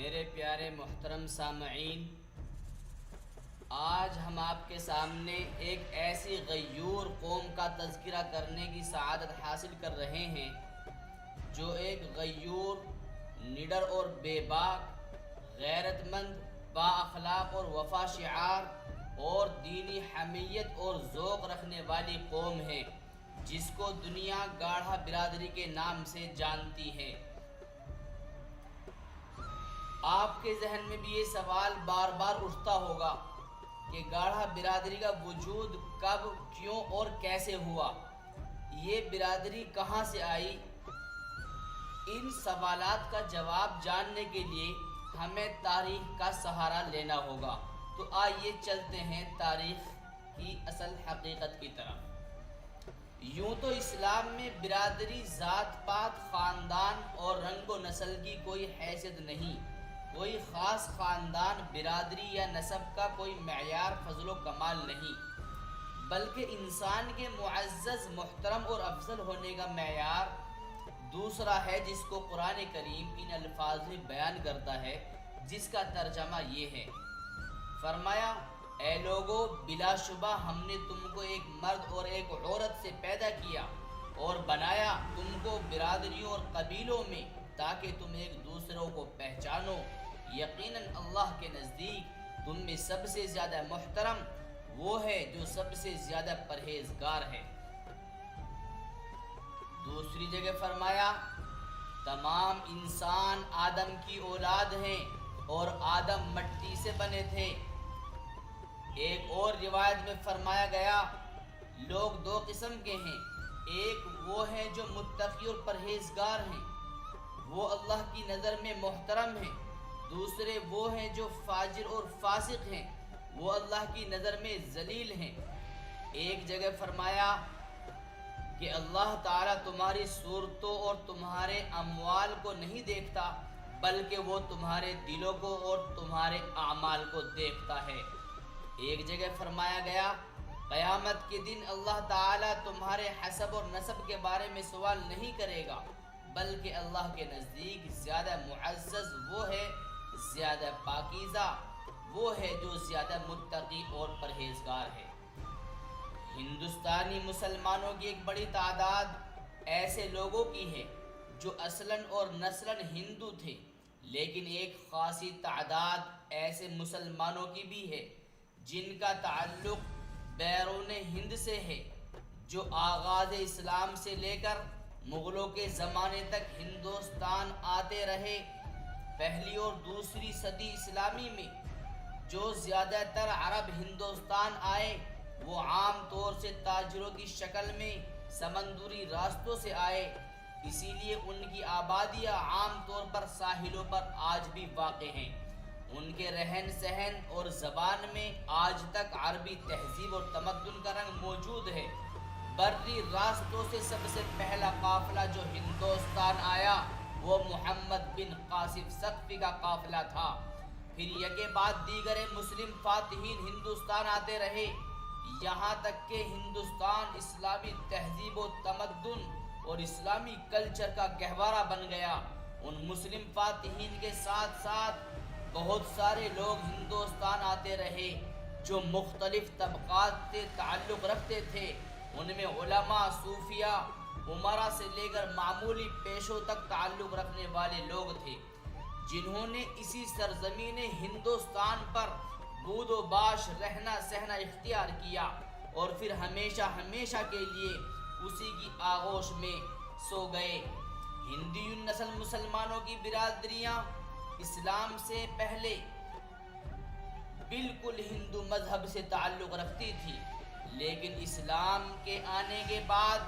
میرے پیارے محترم سامعین، آج ہم آپ کے سامنے ایک ایسی غیور قوم کا تذکرہ کرنے کی سعادت حاصل کر رہے ہیں جو ایک غیور، نڈر اور بے باک، غیرت مند، با اخلاق اور وفا شعار اور دینی حمیت اور ذوق رکھنے والی قوم ہے، جس کو دنیا گاڑھا برادری کے نام سے جانتی ہے۔ آپ کے ذہن میں بھی یہ سوال بار بار اٹھتا ہوگا کہ گاڑھا برادری کا وجود کب، کیوں اور کیسے ہوا؟ یہ برادری کہاں سے آئی؟ ان سوالات کا جواب جاننے کے لیے ہمیں تاریخ کا سہارا لینا ہوگا۔ تو آئیے چلتے ہیں تاریخ کی اصل حقیقت کی طرف۔ یوں تو اسلام میں برادری ذات پات، خاندان اور رنگ و نسل کی کوئی حیثیت نہیں۔ کوئی خاص خاندان، برادری یا نسب کا کوئی معیار فضل و کمال نہیں، بلکہ انسان کے معزز، محترم اور افضل ہونے کا معیار دوسرا ہے، جس کو قرآن کریم ان الفاظ میں بیان کرتا ہے، جس کا ترجمہ یہ ہے۔ فرمایا، اے لوگو، بلا شبہ ہم نے تم کو ایک مرد اور ایک عورت سے پیدا کیا اور بنایا تم کو برادریوں اور قبیلوں میں، تاکہ تم ایک دوسروں کو پہچانو۔ یقیناً اللہ کے نزدیک تم میں سب سے زیادہ محترم وہ ہے جو سب سے زیادہ پرہیزگار ہے۔ دوسری جگہ فرمایا، تمام انسان آدم کی اولاد ہیں اور آدم مٹی سے بنے تھے۔ ایک اور روایت میں فرمایا گیا، لوگ دو قسم کے ہیں، ایک وہ ہیں جو متقی اور پرہیزگار ہیں، وہ اللہ کی نظر میں محترم ہیں، دوسرے وہ ہیں جو فاجر اور فاسق ہیں، وہ اللہ کی نظر میں ذلیل ہیں۔ ایک جگہ فرمایا کہ اللہ تعالیٰ تمہاری صورتوں اور تمہارے اموال کو نہیں دیکھتا، بلکہ وہ تمہارے دلوں کو اور تمہارے اعمال کو دیکھتا ہے۔ ایک جگہ فرمایا گیا، قیامت کے دن اللہ تعالیٰ تمہارے حسب اور نسب کے بارے میں سوال نہیں کرے گا، بلکہ اللہ کے نزدیک زیادہ معزز وہ ہے، زیادہ پاکیزہ وہ ہے جو زیادہ متقی اور پرہیزگار ہے۔ ہندوستانی مسلمانوں کی ایک بڑی تعداد ایسے لوگوں کی ہے جو اصلاً اور نسلاً ہندو تھے، لیکن ایک خاصی تعداد ایسے مسلمانوں کی بھی ہے جن کا تعلق بیرون ہند سے ہے، جو آغاز اسلام سے لے کر مغلوں کے زمانے تک ہندوستان آتے رہے۔ پہلی اور دوسری صدی اسلامی میں جو زیادہ تر عرب ہندوستان آئے، وہ عام طور سے تاجروں کی شکل میں سمندری راستوں سے آئے، اسی لیے ان کی آبادیاں عام طور پر ساحلوں پر آج بھی واقع ہیں۔ ان کے رہن سہن اور زبان میں آج تک عربی تہذیب اور تمدن کا رنگ موجود ہے۔ بری راستوں سے سب سے پہلا قافلہ جو ہندوستان آیا وہ محمد بن قاسم ثقفی کا قافلہ تھا۔ پھر یکے بعد دیگر مسلم فاتحین ہندوستان آتے رہے، یہاں تک کہ ہندوستان اسلامی تہذیب و تمدن اور اسلامی کلچر کا گہوارہ بن گیا۔ ان مسلم فاتحین کے ساتھ ساتھ بہت سارے لوگ ہندوستان آتے رہے جو مختلف طبقات سے تعلق رکھتے تھے۔ ان میں علماء، صوفیاء، امراء سے لے کر معمولی پیشوں تک تعلق رکھنے والے لوگ تھے، جنہوں نے اسی سرزمین ہندوستان پر بود و باش رہنا سہنا اختیار کیا اور پھر ہمیشہ ہمیشہ کے لیے اسی کی آغوش میں سو گئے۔ ہندی نسل مسلمانوں کی برادریاں اسلام سے پہلے بالکل ہندو مذہب سے تعلق رکھتی تھی، لیکن اسلام کے آنے کے بعد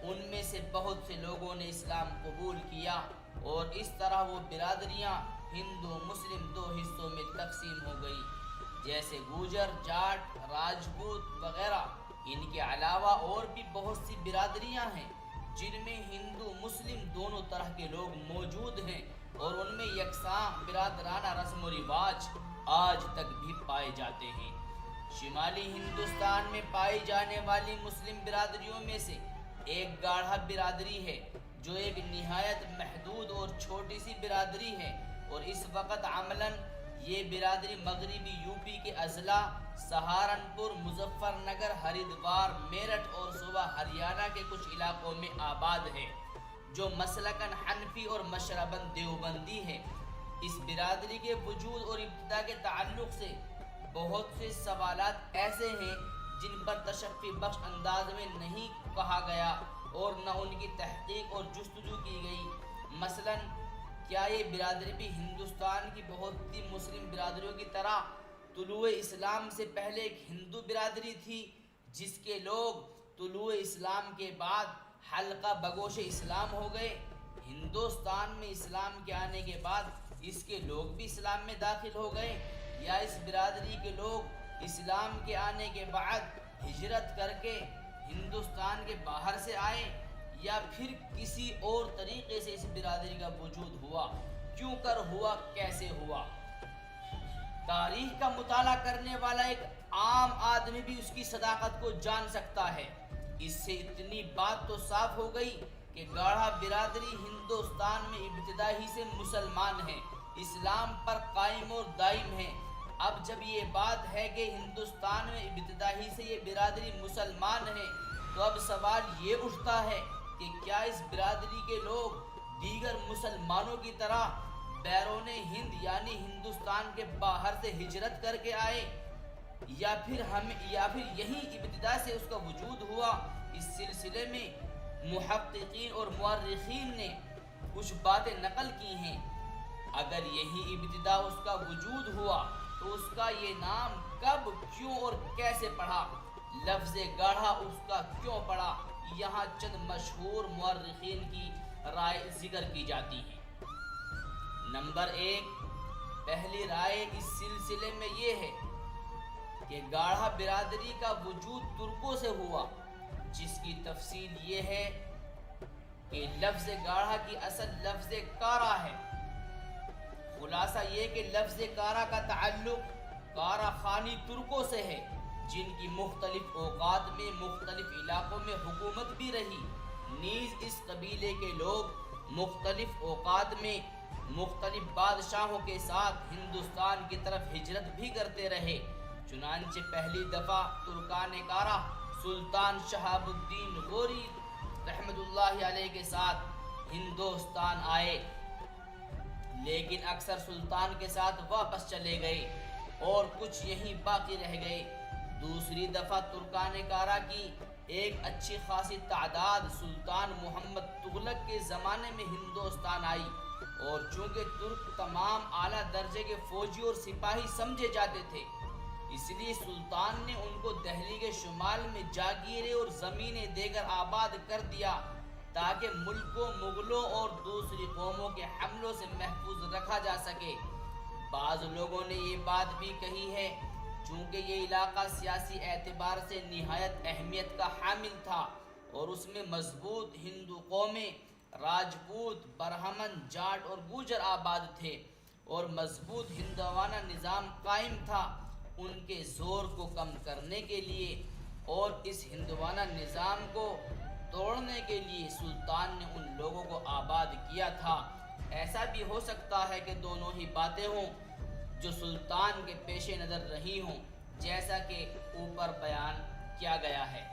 ان میں سے بہت سے لوگوں نے اسلام قبول کیا اور اس طرح وہ برادریاں ہندو مسلم دو حصوں میں تقسیم ہو گئی، جیسے گوجر، جاٹ، راجپوت وغیرہ۔ ان کے علاوہ اور بھی بہت سی برادریاں ہیں جن میں ہندو مسلم دونوں طرح کے لوگ موجود ہیں، اور ان میں یکساں برادرانہ رسم و رواج آج تک بھی پائے جاتے ہیں۔ شمالی ہندوستان میں پائی جانے والی مسلم برادریوں میں سے ایک گاڑھا برادری ہے، جو ایک نہایت محدود اور چھوٹی سی برادری ہے اور اس وقت عملاً یہ برادری مغربی یو پی کے اضلاع سہارنپور، مظفر نگر، ہریدوار، میرٹھ اور صوبہ ہریانہ کے کچھ علاقوں میں آباد ہے، جو مسلکاً حنفی اور مشرباً دیوبندی ہے۔ اس برادری کے وجود اور ابتدا کے تعلق سے بہت سے سوالات ایسے ہیں جن پر تشفی بخش انداز میں نہیں کہا گیا اور نہ ان کی تحقیق اور جستجو کی گئی۔ مثلاً کیا یہ برادری بھی ہندوستان کی بہت سی مسلم برادریوں کی طرح طلوع اسلام سے پہلے ایک ہندو برادری تھی، جس کے لوگ طلوع اسلام کے بعد حلقہ بگوش اسلام ہو گئے؟ ہندوستان میں اسلام کے آنے کے بعد اس کے لوگ بھی اسلام میں داخل ہو گئے، یا اس برادری کے لوگ اسلام کے آنے کے بعد ہجرت کر کے ہندوستان کے باہر سے آئے، یا پھر کسی اور طریقے سے اس برادری کا وجود ہوا؟ کیوں کر ہوا؟ کیسے ہوا؟ تاریخ کا مطالعہ کرنے والا ایک عام آدمی بھی اس کی صداقت کو جان سکتا ہے۔ اس سے اتنی بات تو صاف ہو گئی کہ گاڑھا برادری ہندوستان میں ابتدا ہی سے مسلمان ہیں، اسلام پر قائم اور دائم ہیں۔ اب جب یہ بات ہے کہ ہندوستان میں ابتدا ہی سے یہ برادری مسلمان ہے، تو اب سوال یہ اٹھتا ہے کہ کیا اس برادری کے لوگ دیگر مسلمانوں کی طرح بیرون ہند یعنی ہندوستان کے باہر سے ہجرت کر کے آئے، یا پھر یہیں ابتدا سے اس کا وجود ہوا؟ اس سلسلے میں محققین اور مورخین نے کچھ باتیں نقل کی ہیں۔ اگر یہی ابتدا اس کا وجود ہوا تو اس کا یہ نام کب، کیوں اور کیسے پڑا؟ لفظ گاڑھا اس کا کیوں پڑا؟ یہاں چند مشہور مورخین کی رائے ذکر کی جاتی ہے۔ نمبر 1، پہلی رائے اس سلسلے میں یہ ہے کہ گاڑھا برادری کا وجود ترکوں سے ہوا، جس کی تفصیل یہ ہے کہ لفظ گاڑھا کی اصل لفظ کارا ہے۔ خلاصہ یہ کہ لفظ کارا کا تعلق کارا خانی ترکوں سے ہے، جن کی مختلف اوقات میں مختلف علاقوں میں حکومت بھی رہی۔ نیز اس قبیلے کے لوگ مختلف اوقات میں مختلف بادشاہوں کے ساتھ ہندوستان کی طرف ہجرت بھی کرتے رہے۔ چنانچہ پہلی دفعہ ترکان کارا سلطان شہاب الدین غوری رحمت اللہ علیہ کے ساتھ ہندوستان آئے، لیکن اکثر سلطان کے ساتھ واپس چلے گئے اور کچھ یہیں باقی رہ گئے۔ دوسری دفعہ ترکان کارا کی ایک اچھی خاصی تعداد سلطان محمد تغلق کے زمانے میں ہندوستان آئی، اور چونکہ ترک تمام اعلیٰ درجے کے فوجی اور سپاہی سمجھے جاتے تھے، اس لیے سلطان نے ان کو دہلی کے شمال میں جاگیریں اور زمینیں دے کر آباد کر دیا، تاکہ ملک کو مغلوں اور دوسری قوموں کے حملوں سے محفوظ رکھا جا سکے۔ بعض لوگوں نے یہ بات بھی کہی ہے چونکہ یہ علاقہ سیاسی اعتبار سے نہایت اہمیت کا حامل تھا اور اس میں مضبوط ہندو قومیں راجپوت، برہمن، جاٹ اور گوجر آباد تھے، اور مضبوط ہندوانہ نظام قائم تھا۔ ان کے زور کو کم کرنے کے لیے اور اس ہندوانہ نظام کو توڑنے کے لیے سلطان نے ان لوگوں کو آباد کیا تھا۔ ایسا بھی ہو سکتا ہے کہ دونوں ہی باتیں ہوں جو سلطان کے پیش نظر رہی ہوں، جیسا کہ اوپر بیان کیا گیا ہے۔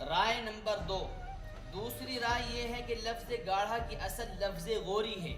رائے نمبر 2، دوسری رائے یہ ہے کہ لفظ گاڑھا کی اصل لفظ غوری ہے۔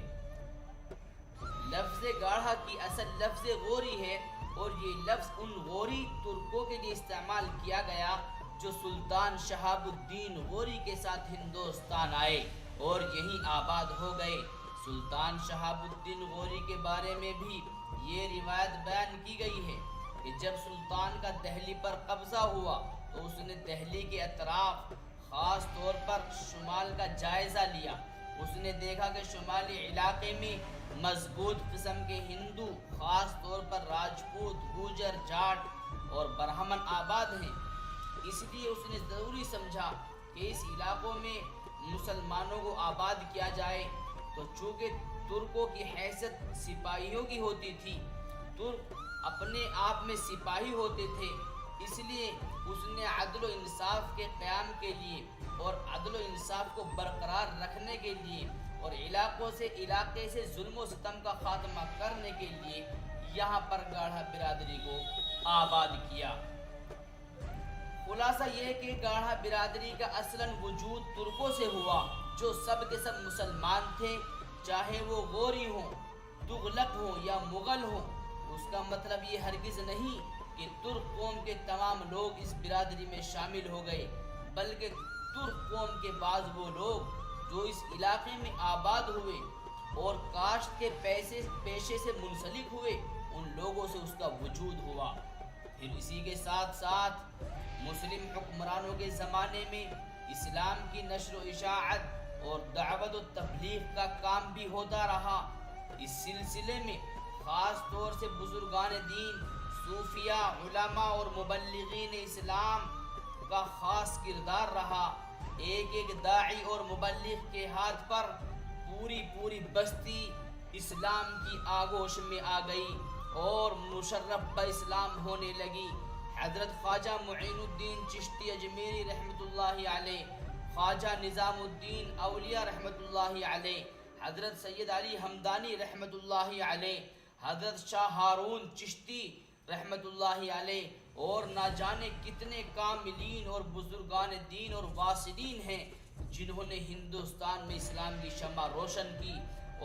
لفظ گاڑھا کی اصل لفظ غوری ہے، اور یہ لفظ ان غوری ترکوں کے لیے استعمال کیا گیا جو سلطان شہاب الدین غوری کے ساتھ ہندوستان آئے اور یہیں آباد ہو گئے۔ سلطان شہاب الدین غوری کے بارے میں بھی یہ روایت بیان کی گئی ہے کہ جب سلطان کا دہلی پر قبضہ ہوا تو اس نے دہلی کے اطراف، خاص طور پر شمال کا جائزہ لیا۔ اس نے دیکھا کہ شمالی علاقے میں مضبوط قسم کے ہندو، خاص طور پر راجپوت، گوجر، جاٹ اور برہمن آباد ہیں۔ اس لیے اس نے ضروری سمجھا کہ اس علاقوں میں مسلمانوں کو آباد کیا جائے، تو چونکہ ترکوں کی حیثیت سپاہیوں کی ہوتی تھی، ترک اپنے آپ میں سپاہی ہوتے تھے، اس لیے اس نے عدل و انصاف کے قیام کے لیے اور عدل و انصاف کو برقرار رکھنے کے لیے اور علاقے سے ظلم و ستم کا خاتمہ کرنے کے لیے یہاں پر گاڑھا برادری کو آباد کیا۔ خلاصہ یہ کہ گاڑھا برادری کا اصلاً وجود ترکوں سے ہوا، جو سب کے سب مسلمان تھے، چاہے وہ غوری ہوں، تغلق ہوں یا مغل ہوں۔ اس کا مطلب یہ ہرگز نہیں کہ ترک قوم کے تمام لوگ اس برادری میں شامل ہو گئے، بلکہ ترک قوم کے بعض وہ لوگ جو اس علاقے میں آباد ہوئے اور کاشت کے پیشے سے منسلک ہوئے، ان لوگوں سے اس کا وجود ہوا۔ پھر اسی کے ساتھ ساتھ مسلم حکمرانوں کے زمانے میں اسلام کی نشر و اشاعت اور دعوت و تبلیغ کا کام بھی ہوتا رہا۔ اس سلسلے میں خاص طور سے بزرگان دین، صوفیاء، علماء اور مبلغین اسلام کا خاص کردار رہا۔ ایک داعی اور مبلغ کے ہاتھ پر پوری بستی اسلام کی آغوش میں آ گئی اور مشرف اسلام ہونے لگی۔ حضرت خواجہ معین الدین چشتی اجمیری رحمۃ اللہ علیہ، خواجہ نظام الدین اولیاء رحمۃ اللہ علیہ، حضرت سید علی حمدانی رحمۃ اللہ علیہ، حضرت شاہ ہارون چشتی رحمۃ اللہ علیہ اور نہ جانے کتنے کاملین اور بزرگان دین اور واصلین ہیں جنہوں نے ہندوستان میں اسلام کی شمع روشن کی۔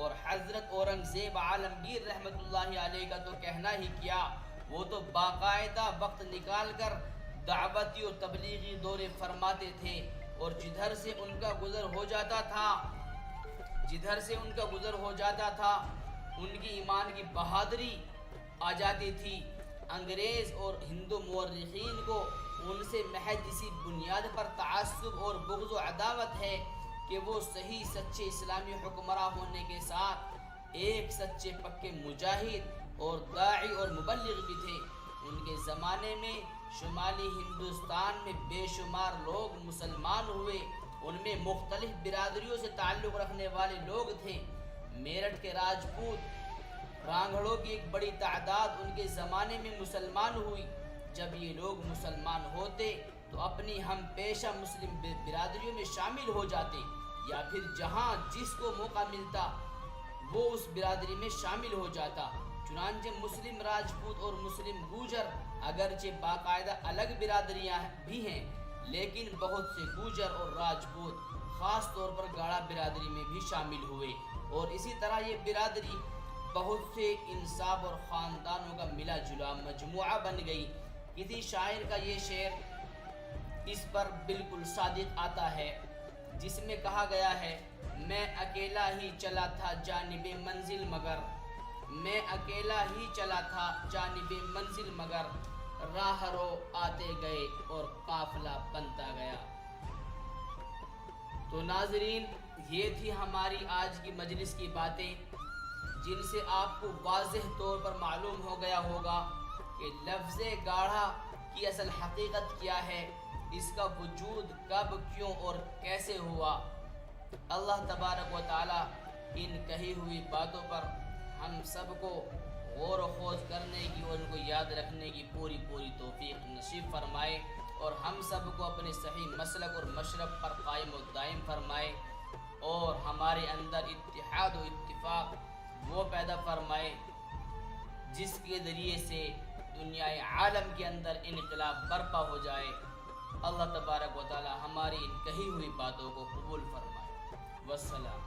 اور حضرت اورنگزیب عالمگیر رحمۃ اللہ علیہ کا تو کہنا ہی کیا، وہ تو باقاعدہ وقت نکال کر دعوتی و تبلیغی دورے فرماتے تھے، اور جدھر سے ان کا گزر ہو جاتا تھا ان کی ایمان کی بہادری آ جاتی تھی۔ انگریز اور ہندو مورخین کو ان سے محض اسی بنیاد پر تعصب اور بغض و عداوت ہے کہ وہ صحیح سچے اسلامی حکمراں ہونے کے ساتھ ایک سچے پکے مجاہد اور داعی اور مبلغ بھی تھے۔ ان کے زمانے میں شمالی ہندوستان میں بے شمار لوگ مسلمان ہوئے، ان میں مختلف برادریوں سے تعلق رکھنے والے لوگ تھے۔ میرٹھ کے راجپوت رانگھڑوں کی ایک بڑی تعداد ان کے زمانے میں مسلمان ہوئی۔ جب یہ لوگ مسلمان ہوتے تو اپنی ہم پیشہ مسلم برادریوں میں شامل ہو جاتے، یا پھر جہاں جس کو موقع ملتا وہ اس برادری میں شامل ہو جاتا۔ چنانچہ مسلم راجپوت اور مسلم گوجر اگرچہ باقاعدہ الگ برادریاں بھی ہیں، لیکن بہت سے گوجر اور راجپوت خاص طور پر گاڑھا برادری میں بھی شامل ہوئے، اور اسی طرح یہ برادری بہت سے انساب اور خاندانوں کا ملا جلا مجموعہ بن گئی۔ کسی شاعر کا یہ شعر اس پر بالکل صادق آتا ہے، جس میں کہا گیا ہے، میں اکیلا ہی چلا تھا جانب منزل مگر راہ رو آتے گئے اور قافلہ بنتا گیا۔ تو ناظرین، یہ تھی ہماری آج کی مجلس کی باتیں، جن سے آپ کو واضح طور پر معلوم ہو گیا ہوگا کہ لفظ گاڑھا کی اصل حقیقت کیا ہے، اس کا وجود کب، کیوں اور کیسے ہوا۔ اللہ تبارک و تعالی ان کہی ہوئی باتوں پر ہم سب کو غور و خوض کرنے کی اور ان کو یاد رکھنے کی پوری توفیق نصیب فرمائے، اور ہم سب کو اپنے صحیح مسلک اور مشرب پر قائم و دائم فرمائے، اور ہمارے اندر اتحاد و اتفاق وہ پیدا فرمائے جس کے ذریعے سے دنیا عالم کے اندر انقلاب برپا ہو جائے۔ اللہ تبارک و تعالی ہماری ان کہی ہوئی باتوں کو قبول فرمائے۔ والسلام۔